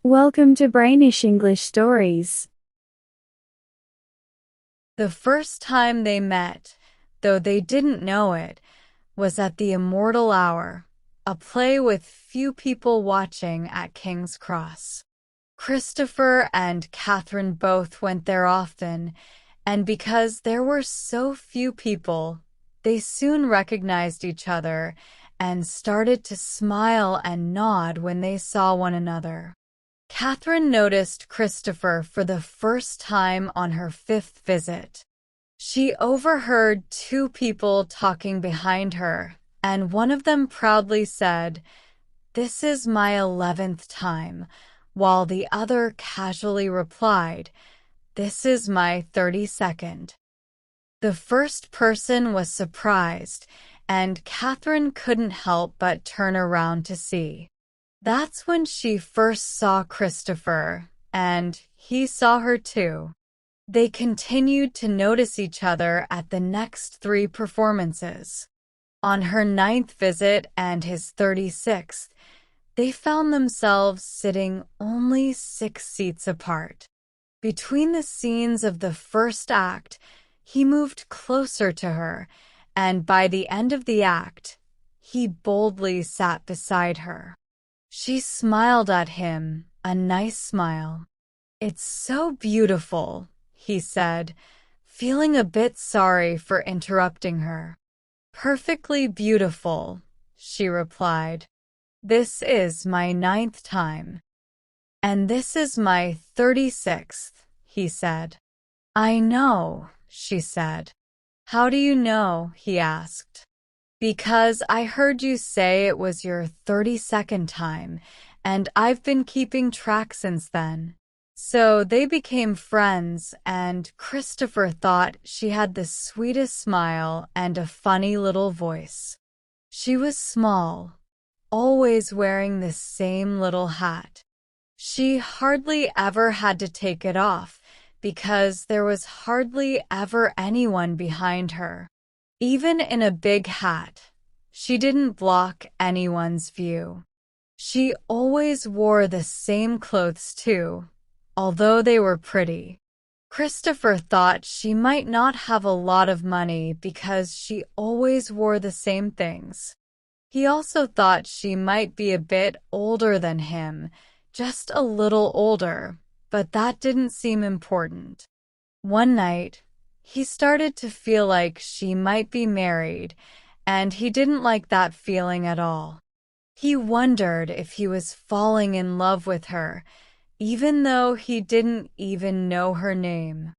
Welcome to Brainish English Stories. The first time they met, though they didn't know it, was at the Immortal Hour, a play with few people watching at King's Cross. Christopher and Catherine both went there often, and because there were so few people, they soon recognized each other and started to smile and nod when they saw one another. Catherine noticed Christopher for the first time on her fifth visit. She overheard two people talking behind her, and one of them proudly said, "This is my 11th time," while the other casually replied, "This is my 32nd." The first person was surprised, and Catherine couldn't help but turn around to see. That's when she first saw Christopher, and he saw her too. They continued to notice each other at the next three performances. On her 9th visit and his 36th, they found themselves sitting only 6 seats apart. Between the scenes of the first act, he moved closer to her, and by the end of the act, he boldly sat beside her. She smiled at him, a nice smile. "It's so beautiful," he said, feeling a bit sorry for interrupting her. "Perfectly beautiful," she replied. "This is my 9th time." "And this is my 36th, he said. "I know," she said. "How do you know?" he asked. "Because I heard you say it was your 32nd time, and I've been keeping track since then." So they became friends, and Christopher thought she had the sweetest smile and a funny little voice. She was small, always wearing the same little hat. She hardly ever had to take it off, because there was hardly ever anyone behind her. Even in a big hat, she didn't block anyone's view. She always wore the same clothes too, although they were pretty. Christopher thought she might not have a lot of money because she always wore the same things. He also thought she might be a bit older than him, just a little older, but that didn't seem important. One night, he started to feel like she might be married, and he didn't like that feeling at all. He wondered if he was falling in love with her, even though he didn't even know her name.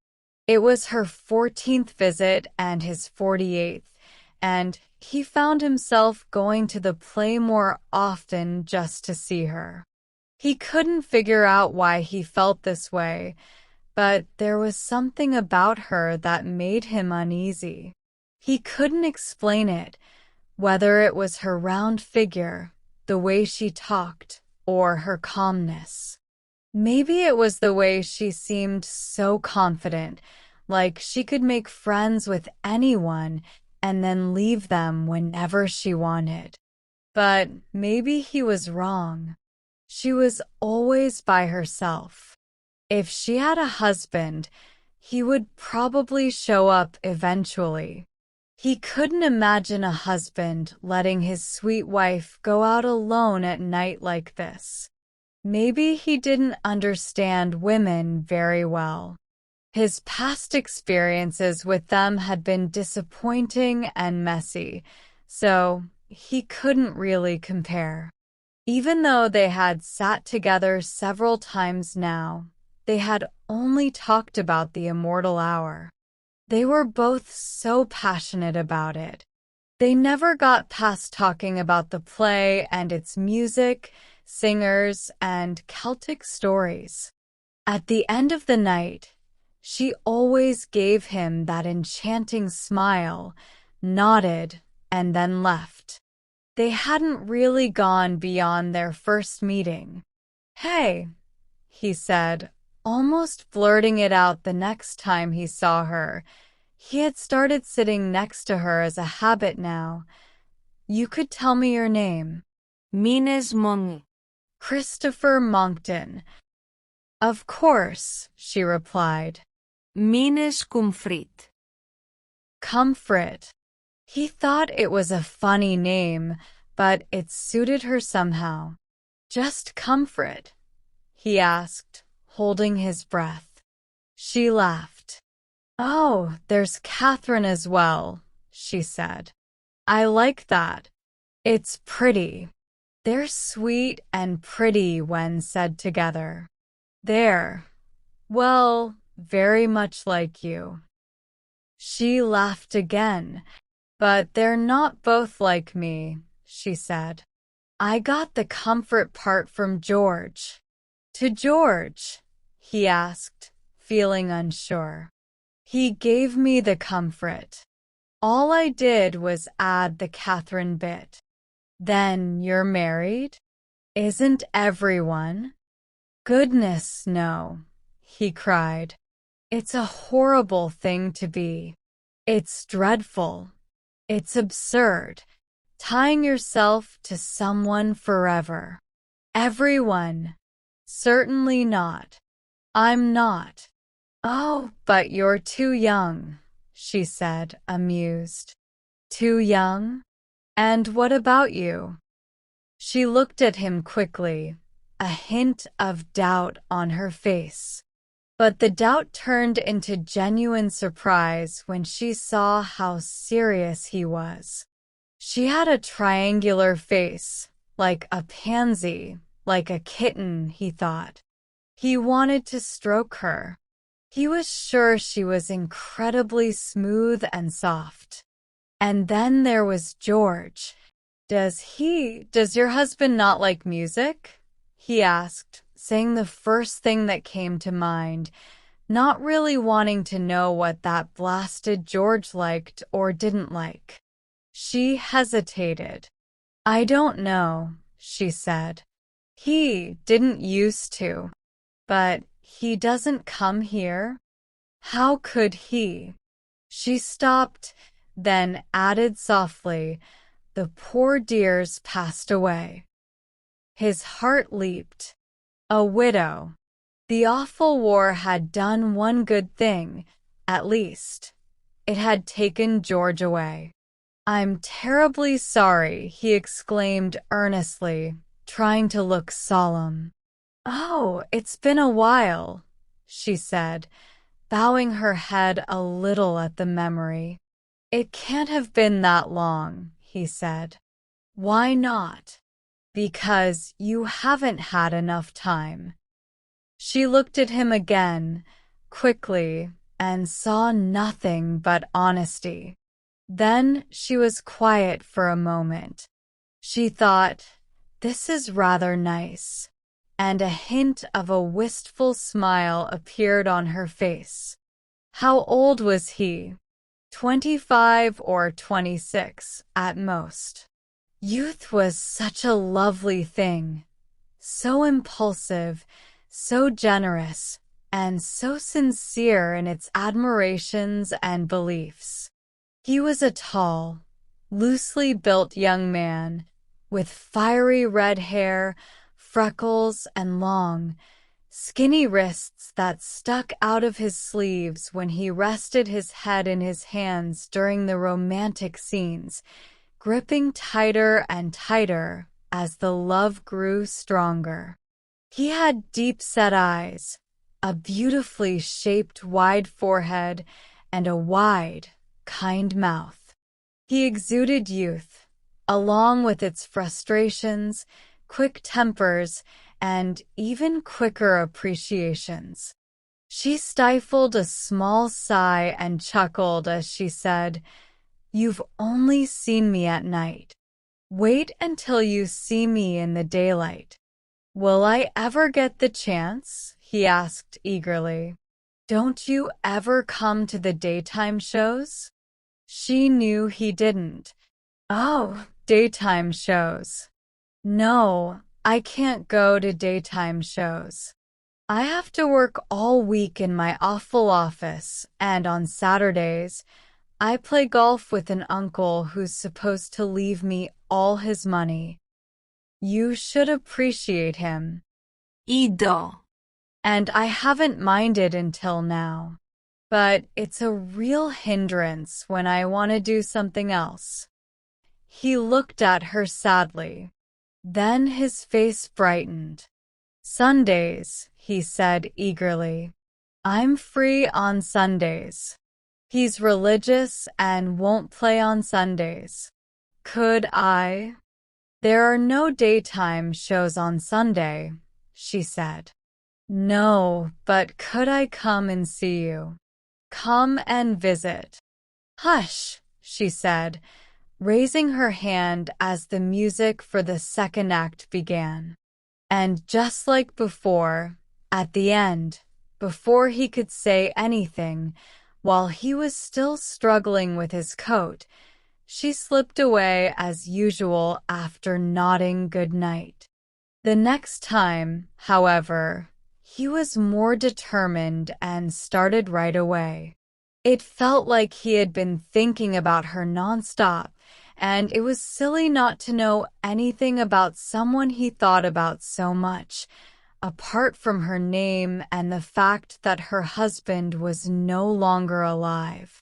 It was her 14th visit and his 48th, and he found himself going to the play more often just to see her. He couldn't figure out why he felt this way, but there was something about her that made him uneasy. He couldn't explain it, whether it was her round figure, the way she talked, or her calmness. Maybe it was the way she seemed so confident, like she could make friends with anyone and then leave them whenever she wanted. But maybe he was wrong. She was always by herself. If she had a husband, he would probably show up eventually. He couldn't imagine a husband letting his sweet wife go out alone at night like this. Maybe he didn't understand women very well. His past experiences with them had been disappointing and messy, so he couldn't really compare. Even though they had sat together several times now, they had only talked about the Immortal Hour. They were both so passionate about it. They never got past talking about the play and its music, singers, and Celtic stories. At the end of the night, she always gave him that enchanting smile, nodded, and then left. They hadn't really gone beyond their first meeting. "Hey," he said, almost blurting it out the next time he saw her. He had started sitting next to her as a habit now. "You could tell me your name." Mines Mongi. Christopher Monkton. Of course, she replied. Mines Comfort. Comfort. He thought it was a funny name, but it suited her somehow. Just Comfort? He asked, holding his breath. She laughed. Oh, there's Catherine as well, she said. I like that. It's pretty. They're sweet and pretty when said together. They're, well, very much like you. She laughed again. But they're not both like me, she said. I got the comfort part from George. To George? He asked, feeling unsure. He gave me the comfort. All I did was add the Catherine bit. Then you're married? Isn't everyone? Goodness, no, he cried. It's a horrible thing to be. It's dreadful. It's absurd, tying yourself to someone forever. Everyone. Certainly not. I'm not. Oh, but you're too young, she said, amused. Too young? And what about you? She looked at him quickly, a hint of doubt on her face. But the doubt turned into genuine surprise when she saw how serious he was. She had a triangular face, like a pansy, like a kitten, he thought. He wanted to stroke her. He was sure she was incredibly smooth and soft. And then there was George. Does your husband not like music? He asked, saying the first thing that came to mind, not really wanting to know what that blasted George liked or didn't like. She hesitated. I don't know, she said. He didn't used to. But he doesn't come here? How could he? She stopped, then added softly, the poor dear's passed away. His heart leaped. A widow. The awful war had done one good thing, at least. It had taken George away. I'm terribly sorry, he exclaimed earnestly, trying to look solemn. Oh, it's been a while, she said, bowing her head a little at the memory. It can't have been that long, he said. Why not? Because you haven't had enough time. She looked at him again, quickly, and saw nothing but honesty. Then she was quiet for a moment. She thought, this is rather nice, and a hint of a wistful smile appeared on her face. How old was he? 25 or 26 at most. Youth was such a lovely thing, so impulsive, so generous, and so sincere in its admirations and beliefs. He was a tall, loosely built young man, with fiery red hair, freckles, and long, skinny wrists that stuck out of his sleeves when he rested his head in his hands during the romantic scenes, gripping tighter and tighter as the love grew stronger. He had deep-set eyes, a beautifully shaped wide forehead, and a wide, kind mouth. He exuded youth, along with its frustrations, quick tempers, and even quicker appreciations. She stifled a small sigh and chuckled as she said, You've only seen me at night. Wait until you see me in the daylight. Will I ever get the chance? He asked eagerly. Don't you ever come to the daytime shows? She knew he didn't. Oh, daytime shows. No, I can't go to daytime shows. I have to work all week in my awful office, and on Saturdays, I play golf with an uncle who's supposed to leave me all his money. You should appreciate him. Ido. And I haven't minded until now. But it's a real hindrance when I want to do something else. He looked at her sadly. Then his face brightened. Sundays, he said eagerly. I'm free on Sundays. He's religious and won't play on Sundays. Could I? There are no daytime shows on Sunday, she said. No, but could I come and see you? Come and visit. Hush, she said, raising her hand as the music for the second act began. And just like before, at the end, before he could say anything, while he was still struggling with his coat, she slipped away as usual after nodding good night. The next time, however, he was more determined and started right away. It felt like he had been thinking about her nonstop, and it was silly not to know anything about someone he thought about so much, apart from her name and the fact that her husband was no longer alive.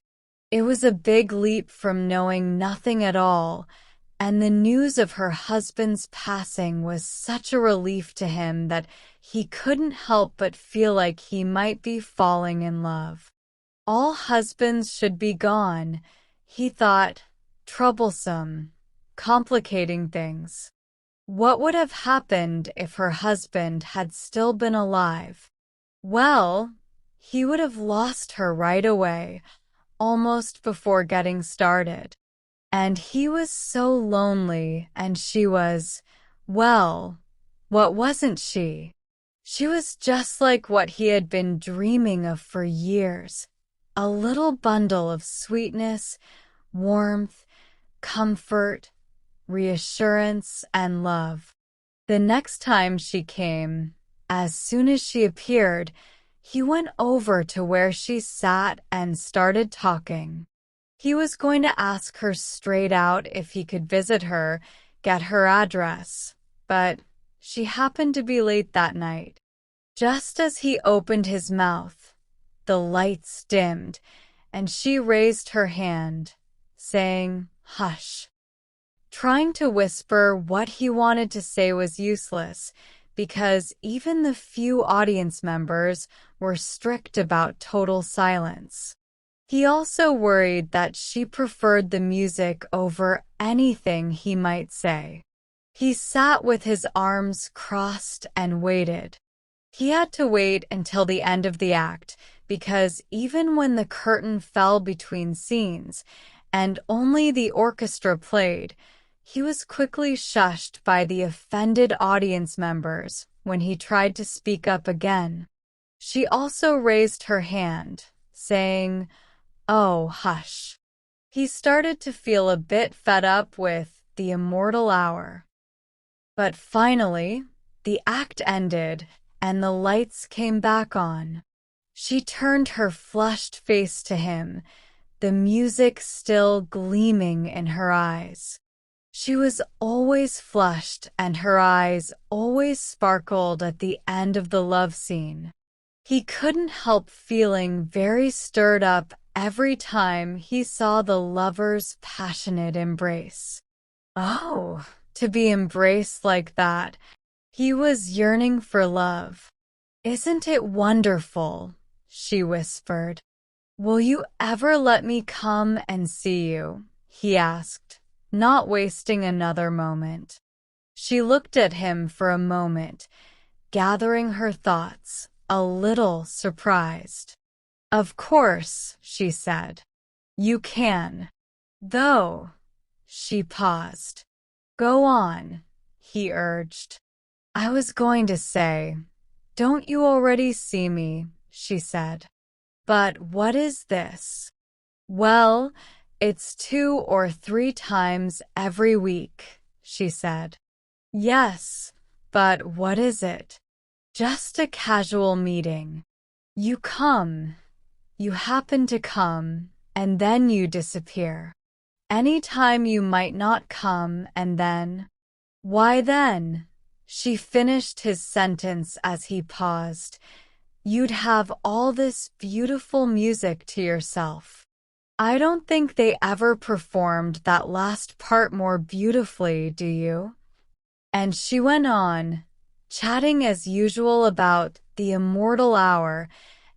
It was a big leap from knowing nothing at all, and the news of her husband's passing was such a relief to him that he couldn't help but feel like he might be falling in love. All husbands should be gone, he thought, troublesome, complicating things. What would have happened if her husband had still been alive? Well, he would have lost her right away, almost before getting started. And he was so lonely, and she was, well, what wasn't she? She was just like what he had been dreaming of for years, a little bundle of sweetness, warmth, comfort, reassurance, and love. The next time she came, as soon as she appeared, he went over to where she sat and started talking. He was going to ask her straight out if he could visit her, get her address, but she happened to be late that night. Just as he opened his mouth, the lights dimmed, and she raised her hand, saying, "Hush." Trying to whisper what he wanted to say was useless, because even the few audience members were strict about total silence. He also worried that she preferred the music over anything he might say. He sat with his arms crossed and waited. He had to wait until the end of the act, because even when the curtain fell between scenes and only the orchestra played, he was quickly shushed by the offended audience members when he tried to speak up again. She also raised her hand, saying, "Oh, hush." He started to feel a bit fed up with the immortal hour. But finally, the act ended and the lights came back on. She turned her flushed face to him, the music still gleaming in her eyes. She was always flushed and her eyes always sparkled at the end of the love scene. He couldn't help feeling very stirred up every time he saw the lovers' passionate embrace. Oh, to be embraced like that. He was yearning for love. "Isn't it wonderful?" she whispered. "Will you ever let me come and see you?" he asked, not wasting another moment. She looked at him for a moment, gathering her thoughts, a little surprised. "Of course," she said. "You can. Though." She paused. "Go on," he urged. "I was going to say, don't you already see me?" she said. "But what is this?" "Well, it's 2 or 3 times every week," she said. "Yes, but what is it?" "Just a casual meeting. You come. You happen to come, and then you disappear. Any time you might not come, and then..." Why then? She finished his sentence as he paused. You'd have all this beautiful music to yourself. I don't think they ever performed that last part more beautifully, do you? And she went on, chatting as usual about the immortal hour,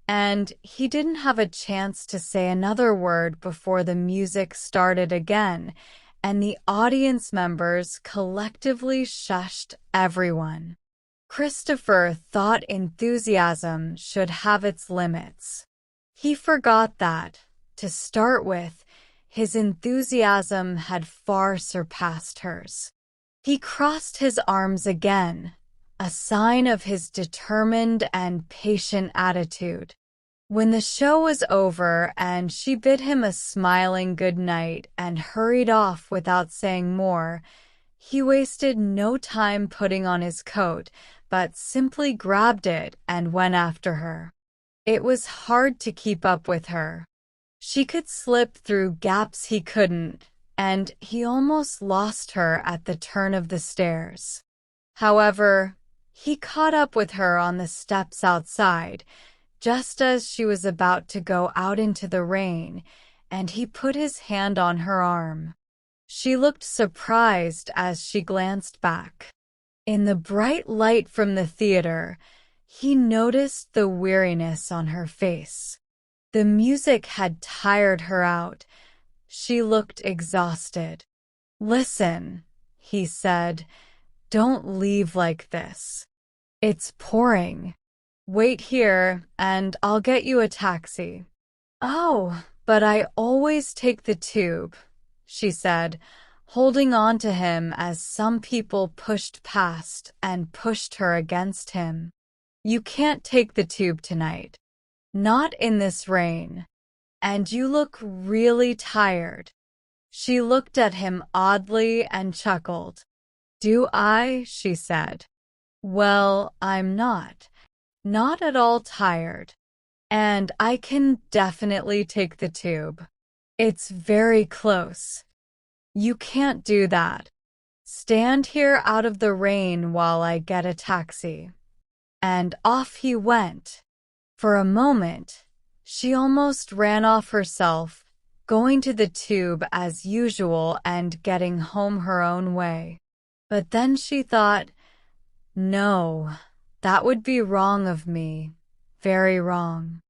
and he didn't have a chance to say another word before the music started again, and the audience members collectively shushed everyone. Christopher thought enthusiasm should have its limits. He forgot that, to start with, his enthusiasm had far surpassed hers. He crossed his arms again, a sign of his determined and patient attitude. When the show was over and she bid him a smiling good night and hurried off without saying more, he wasted no time putting on his coat, but simply grabbed it and went after her. It was hard to keep up with her. She could slip through gaps he couldn't, and he almost lost her at the turn of the stairs. However, he caught up with her on the steps outside, just as she was about to go out into the rain, and he put his hand on her arm. She looked surprised as she glanced back. In the bright light from the theater, he noticed the weariness on her face. The music had tired her out. She looked exhausted. Listen, he said, don't leave like this. It's pouring. Wait here, and I'll get you a taxi. Oh, but I always take the tube, she said, holding on to him as some people pushed past and pushed her against him. You can't take the tube tonight. Not in this rain. And you look really tired. She looked at him oddly and chuckled. Do I? She said. Well, I'm not. Not at all tired. And I can definitely take the tube. It's very close. You can't do that. Stand here out of the rain while I get a taxi. And off he went. For a moment, she almost ran off herself, going to the tube as usual and getting home her own way. But then she thought, no, that would be wrong of me, very wrong.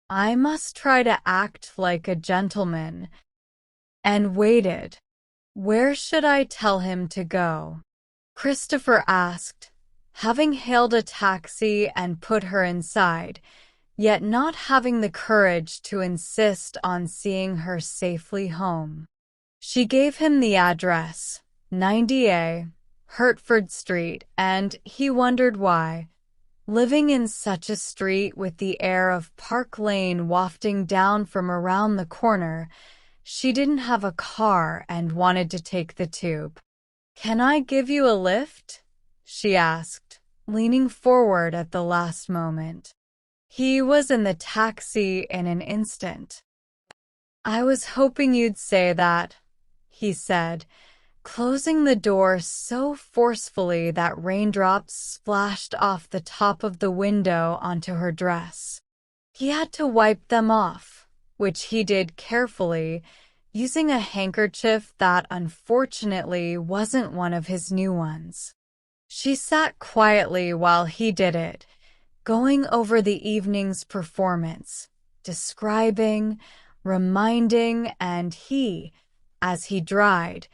I must try to act like a gentleman. And waited. Where should I tell him to go? Christopher asked, having hailed a taxi and put her inside, yet not having the courage to insist on seeing her safely home. She gave him the address, 90A, Hertford Street, and he wondered why. Living in such a street with the air of Park Lane wafting down from around the corner, she didn't have a car and wanted to take the tube. Can I give you a lift? She asked, leaning forward at the last moment. He was in the taxi in an instant. I was hoping you'd say that, he said, closing the door so forcefully that raindrops splashed off the top of the window onto her dress. He had to wipe them off, which he did carefully, using a handkerchief that unfortunately wasn't one of his new ones. She sat quietly while he did it, going over the evening's performance, describing, reminding, and he, as he dried,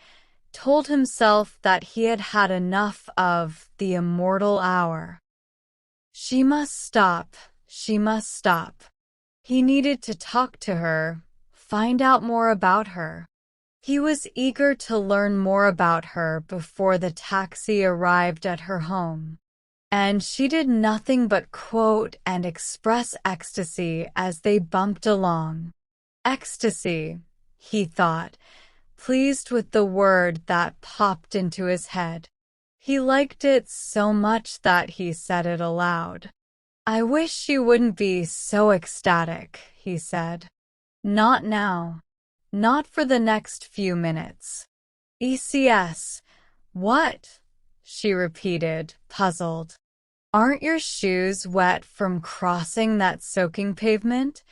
told himself that he had had enough of the immortal hour. She must stop, she must stop. He needed to talk to her, find out more about her. He was eager to learn more about her before the taxi arrived at her home. And she did nothing but quote and express ecstasy as they bumped along. Ecstasy, he thought, pleased with the word that popped into his head. He liked it so much that he said it aloud. I wish she wouldn't be so ecstatic, he said. Not now. Not for the next few minutes. ECS. What? she repeated, puzzled. Aren't your shoes wet from crossing that soaking pavement?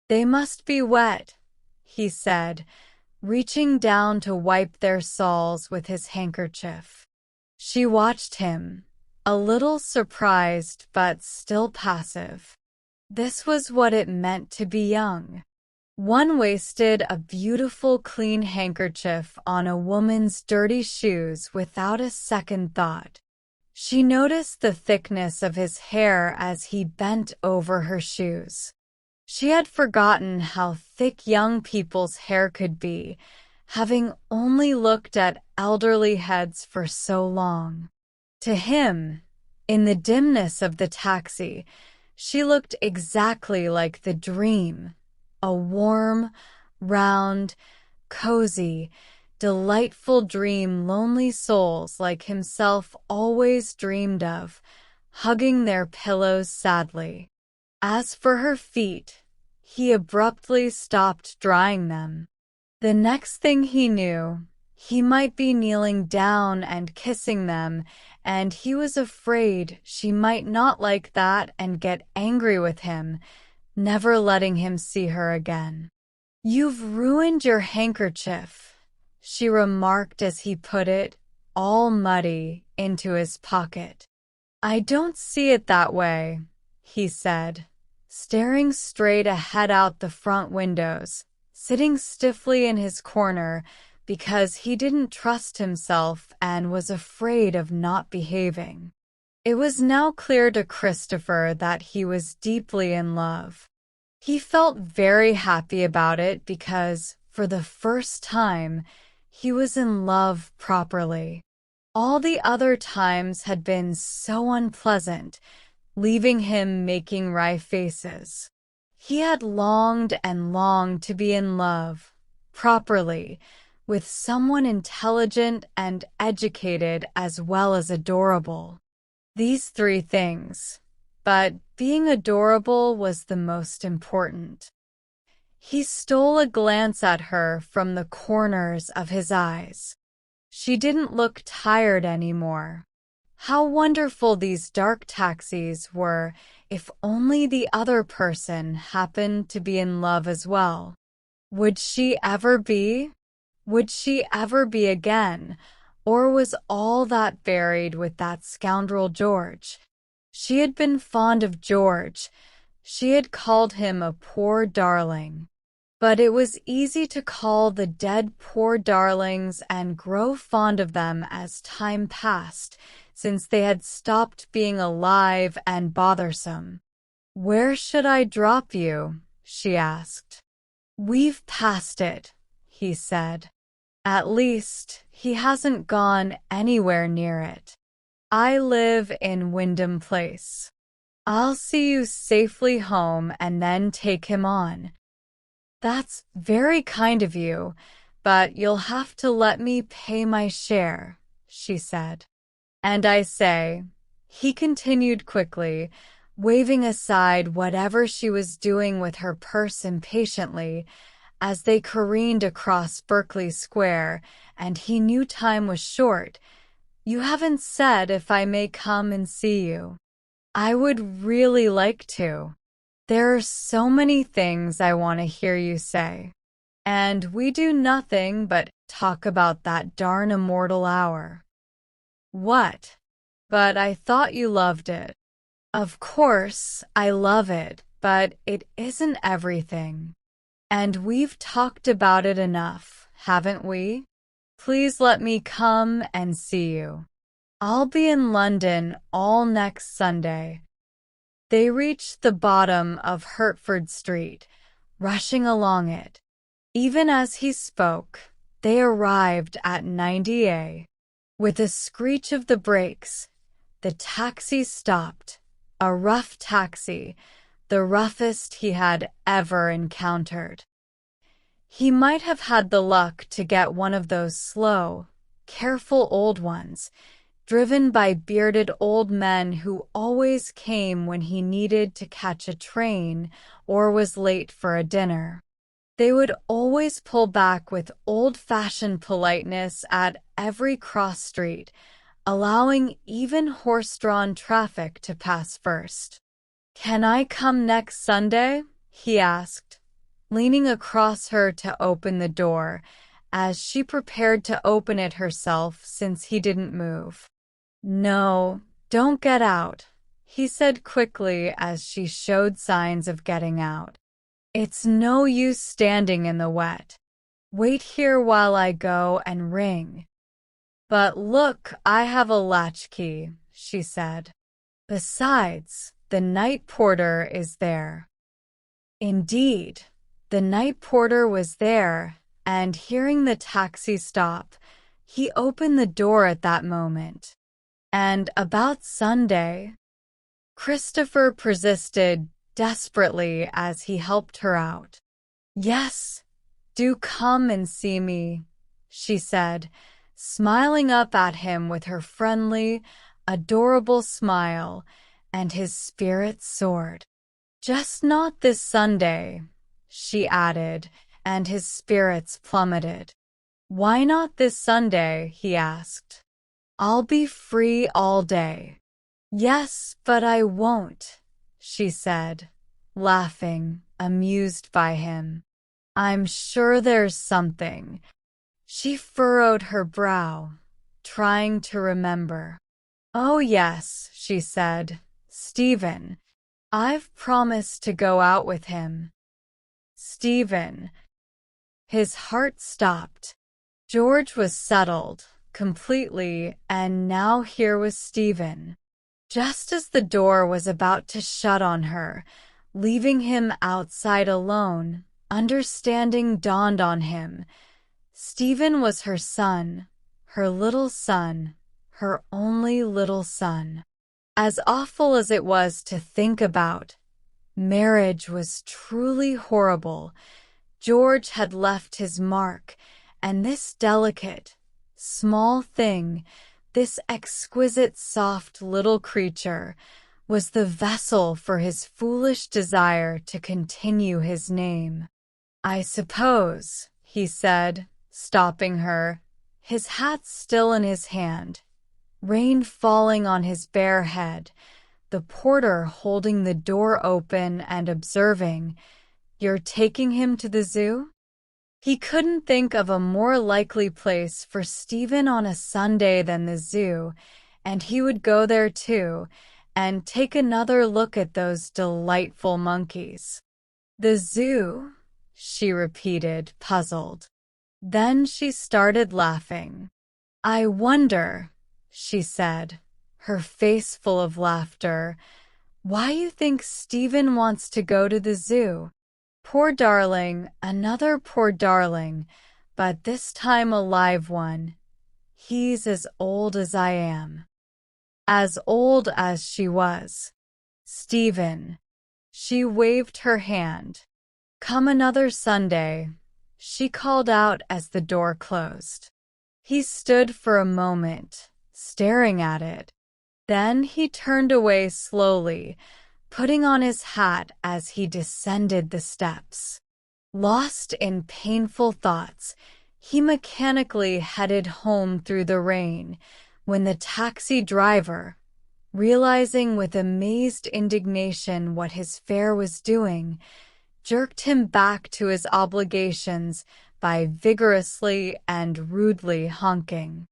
They must be wet, he said, reaching down to wipe their soles with his handkerchief. She watched him, a little surprised but still passive. This was what it meant to be young. One wasted a beautiful clean handkerchief on a woman's dirty shoes without a second thought. She noticed the thickness of his hair as he bent over her shoes. She had forgotten how thick young people's hair could be, having only looked at elderly heads for so long. To him, in the dimness of the taxi, she looked exactly like the dream, a warm, round, cozy, delightful dream lonely souls like himself always dreamed of, hugging their pillows sadly. As for her feet, he abruptly stopped drying them. The next thing he knew, he might be kneeling down and kissing them, and he was afraid she might not like that and get angry with him, never letting him see her again. "You've ruined your handkerchief," she remarked as he put it, all muddy, into his pocket. "I don't see it that way," he said, staring straight ahead out the front windows, sitting stiffly in his corner because he didn't trust himself and was afraid of not behaving. It was now clear to Christopher that he was deeply in love. He felt very happy about it because, for the first time, he was in love properly. All the other times had been so unpleasant, leaving him making wry faces. He had longed and longed to be in love, properly, with someone intelligent and educated as well as adorable. These three things, but being adorable was the most important. He stole a glance at her from the corners of his eyes. She didn't look tired anymore. How wonderful these dark taxis were if only the other person happened to be in love as well. Would she ever be? Would she ever be again? Or was all that buried with that scoundrel George? She had been fond of George. She had called him a poor darling. But it was easy to call the dead poor darlings and grow fond of them as time passed, since they had stopped being alive and bothersome. "Where should I drop you?" she asked. "We've passed it," he said. "At least, he hasn't gone anywhere near it. I live in Wyndham Place. I'll see you safely home and then take him on." "That's very kind of you, but you'll have to let me pay my share," she said. "And I say," he continued quickly, waving aside whatever she was doing with her purse impatiently, as they careened across Berkeley Square, and he knew time was short, "you haven't said if I may come and see you. I would really like to. There are so many things I want to hear you say. And we do nothing but talk about that darn immortal hour." "What? But I thought you loved it." "Of course, I love it, but it isn't everything. And we've talked about it enough, haven't we? Please let me come and see you. I'll be in London all next Sunday." They reached the bottom of Hertford Street, rushing along it. Even as he spoke, they arrived at 90A. With a screech of the brakes, the taxi stopped, a rough taxi, the roughest he had ever encountered. He might have had the luck to get one of those slow, careful old ones, driven by bearded old men who always came when he needed to catch a train or was late for a dinner. They would always pull back with old-fashioned politeness at every cross street, allowing even horse-drawn traffic to pass first. "Can I come next Sunday?" he asked, leaning across her to open the door, as she prepared to open it herself since he didn't move. "No, don't get out," he said quickly as she showed signs of getting out. "It's no use standing in the wet. Wait here while I go and ring." "But look, I have a latchkey," she said. "Besides, the night porter is there." Indeed, the night porter was there, and hearing the taxi stop, he opened the door at that moment. "And about Sunday?" Christopher persisted desperately as he helped her out. "Yes, do come and see me," she said, smiling up at him with her friendly, adorable smile, and his spirits soared. "Just not this Sunday," she added, and his spirits plummeted. "Why not this Sunday?" he asked. "I'll be free all day." "Yes, but I won't," she said, laughing, amused by him. "I'm sure there's something." She furrowed her brow, trying to remember. "Oh yes," she said, "Stephen. I've promised to go out with him." Stephen. His heart stopped. George was settled, completely, and now here was Stephen. Just as the door was about to shut on her, leaving him outside alone, understanding dawned on him. Stephen was her son, her little son, her only little son. As awful as it was to think about, marriage was truly horrible. George had left his mark, and this delicate, small thing, this exquisite, soft little creature, was the vessel for his foolish desire to continue his name. "I suppose," he said, stopping her, his hat still in his hand, rain falling on his bare head, the porter holding the door open and observing, "You're taking him to the zoo?" He couldn't think of a more likely place for Stephen on a Sunday than the zoo, and he would go there too, and take another look at those delightful monkeys. "The zoo?" she repeated, puzzled. Then she started laughing. "I wonder," she said, her face full of laughter, "why you think Stephen wants to go to the zoo? Poor darling, another poor darling, but this time a live one. He's as old as I am." As old as she was. "Stephen." She waved her hand. "Come another Sunday," she called out as the door closed. He stood for a moment, staring at it. Then he turned away slowly, putting on his hat as he descended the steps. Lost in painful thoughts, he mechanically headed home through the rain when the taxi driver, realizing with amazed indignation what his fare was doing, jerked him back to his obligations by vigorously and rudely honking.